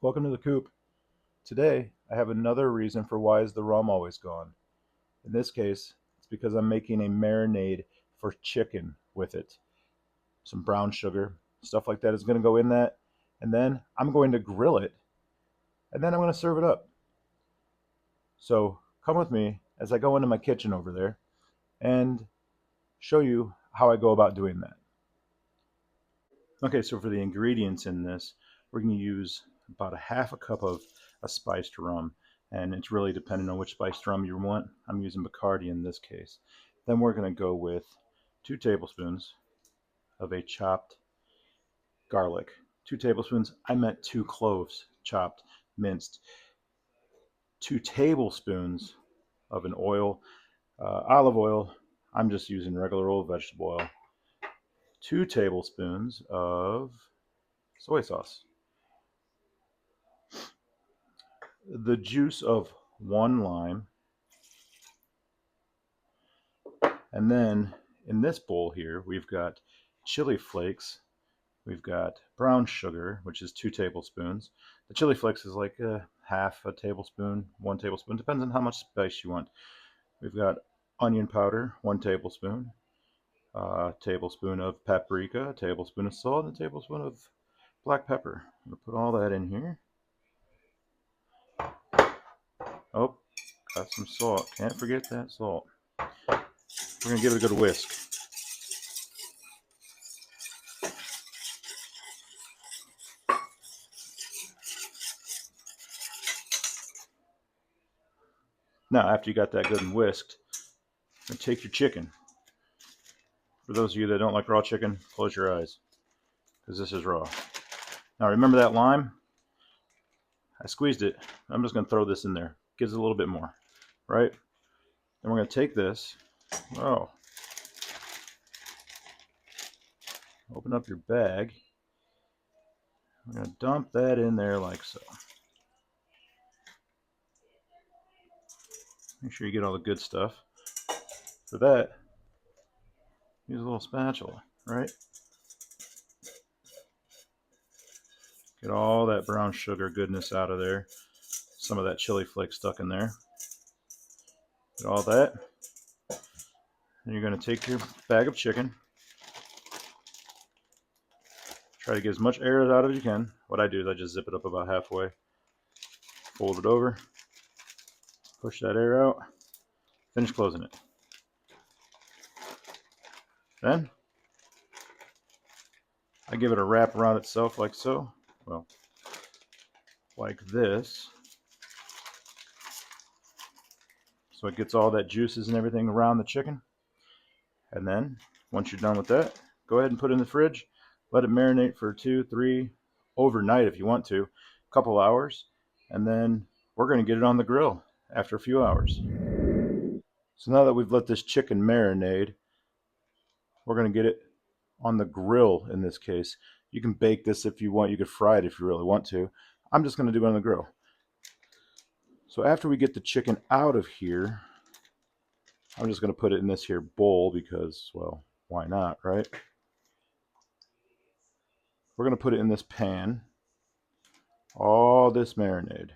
Welcome to the coop. Today, I have another reason for why is the rum always gone. In this case, it's because I'm making a marinade for chicken with it. Some brown sugar, stuff like that is going to go in that, and then I'm going to grill it, and then I'm going to serve it up. So come with me as I go into my kitchen over there and show you how I go about doing that. Okay, so for the ingredients in this, we're going to use about a half a cup of a spiced rum, and it's really depending on which spiced rum you want. I'm using Bacardi in this case. Then we're going to go with 2 tablespoons of a chopped garlic. 2 tablespoons, I meant 2 cloves chopped, minced. 2 tablespoons of an oil, olive oil. I'm just using regular old vegetable oil. 2 tablespoons of soy sauce. The juice of 1 lime. And then in this bowl here, we've got chili flakes. We've got brown sugar, which is 2 tablespoons. The chili flakes is like half a tablespoon, 1 tablespoon, depends on how much spice you want. We've got onion powder, 1 tablespoon, a tablespoon of paprika, a tablespoon of salt, and a tablespoon of black pepper. I'm going to put all that in here. Oh, got some salt. Can't forget that salt. We're going to give it a good whisk. Now, after you got that good and whisked, take your chicken. For those of you that don't like raw chicken, close your eyes, because this is raw. Now, remember that lime? I squeezed it. I'm just going to throw this in there. Gives it a little bit more, right? Then we're going to take this. Oh. Open up your bag. We're going to dump that in there like so. Make sure you get all the good stuff. For that, use a little spatula, right? Get all that brown sugar goodness out of there. Some of that chili flake stuck in there. Get all that. And you're going to take your bag of chicken. Try to get as much air out of it as you can. What I do is I just zip it up about halfway. Fold it over. Push that air out. Finish closing it. Then I give it a wrap around itself like so. Well, like this. So it gets all that juices and everything around the chicken. And then once you're done with that, go ahead and put it in the fridge. Let it marinate for 2, 3, overnight if you want to, a couple hours. And then we're going to get it on the grill after a few hours. So now that we've let this chicken marinate, we're going to get it on the grill in this case. You can bake this if you want. You could fry it if you really want to. I'm just going to do it on the grill. So after we get the chicken out of here, I'm just going to put it in this here bowl because, well, why not, right? We're going to put it in this pan. All this marinade.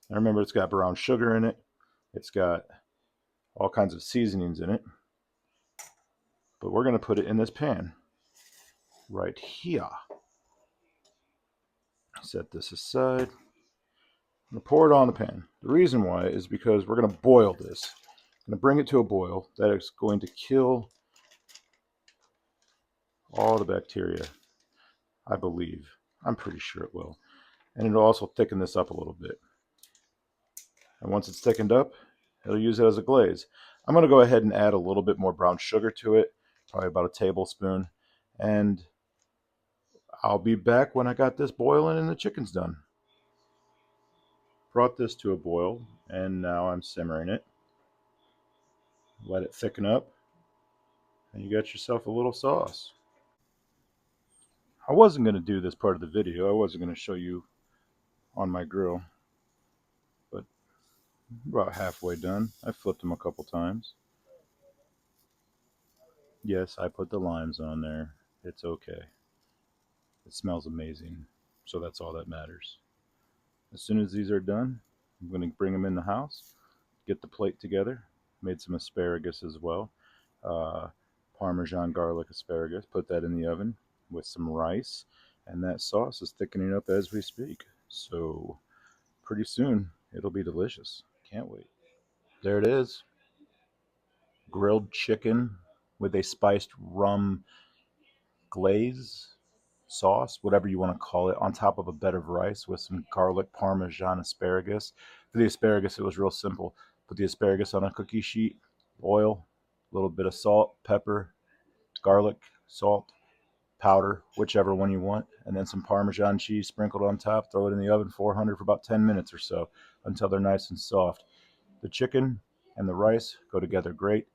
Now remember, it's got brown sugar in it. It's got all kinds of seasonings in it. But we're going to put it in this pan right here. Set this aside. I'm going to pour it on the pan. The reason why is because we're going to boil this. I'm going to bring it to a boil. That is going to kill all the bacteria, I believe. I'm pretty sure it will. And it'll also thicken this up a little bit. And once it's thickened up, it'll use it as a glaze. I'm going to go ahead and add a little bit more brown sugar to it, probably about a tablespoon. And I'll be back when I got this boiling and the chicken's done. Brought this to a boil, and now I'm simmering it. Let it thicken up, and you got yourself a little sauce. I wasn't going to do this part of the video. I wasn't going to show you on my grill, but about halfway done. I flipped them a couple times. Yes, I put the limes on there. It's okay. It smells amazing, so that's all that matters. As soon as these are done, I'm going to bring them in the house, get the plate together. Made some asparagus as well, uh, Parmesan garlic asparagus. Put that in the oven with some rice, and that sauce is thickening up as we speak. So pretty soon it'll be delicious. Can't wait. There it is, grilled chicken with a spiced rum glaze sauce, whatever you want to call it, on top of a bed of rice with some garlic Parmesan asparagus. For the asparagus, it was real simple. Put the asparagus on a cookie sheet, oil, a little bit of salt, pepper, garlic, salt, powder, whichever one you want, and then some Parmesan cheese sprinkled on top. Throw it in the oven 400 for about 10 minutes or so until they're nice and soft. The chicken and the rice go together great,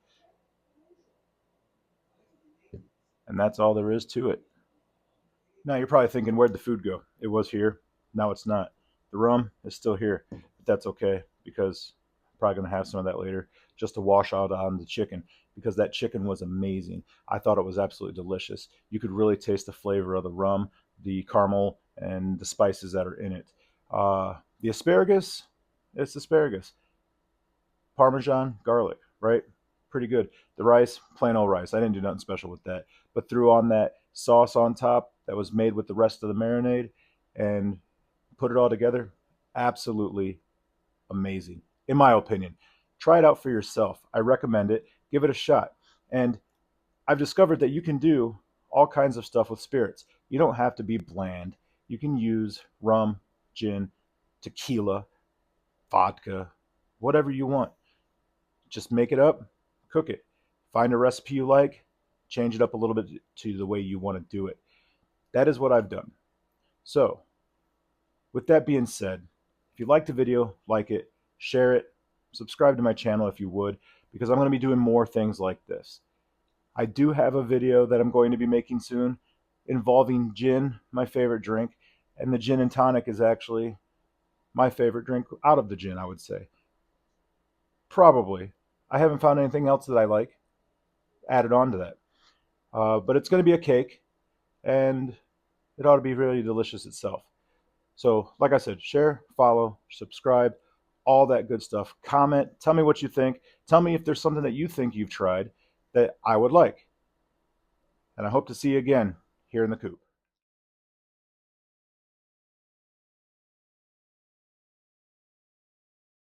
and that's all there is to it. Now you're probably thinking, where'd the food go? It was here. Now it's not. The rum is still here, but that's okay because I'm probably going to have some of that later just to wash out on the chicken because that chicken was amazing. I thought it was absolutely delicious. You could really taste the flavor of the rum, the caramel, and the spices that are in it. The asparagus, it's asparagus. Parmesan, garlic, right? Pretty good. The rice, plain old rice. I didn't do nothing special with that, but threw on that sauce on top that was made with the rest of the marinade and put it all together. Absolutely amazing, in my opinion. Try it out for yourself. I recommend it. Give it a shot. And I've discovered that you can do all kinds of stuff with spirits. You don't have to be bland. You can use rum, gin, tequila, vodka, whatever you want. Just make it up, cook it. Find a recipe you like, change it up a little bit to the way you want to do it. That is what I've done. So, with that being said, if you liked the video, like it, share it, subscribe to my channel if you would, because I'm going to be doing more things like this. I do have a video that I'm going to be making soon involving gin, my favorite drink, and the gin and tonic is actually my favorite drink out of the gin, I would say. Probably. I haven't found anything else that I like added on to that. But it's going to be a cake, and it ought to be really delicious itself. So, like I said, share, follow, subscribe, all that good stuff. Comment, tell me what you think. Tell me if there's something that you think you've tried that I would like. And I hope to see you again here in the coop.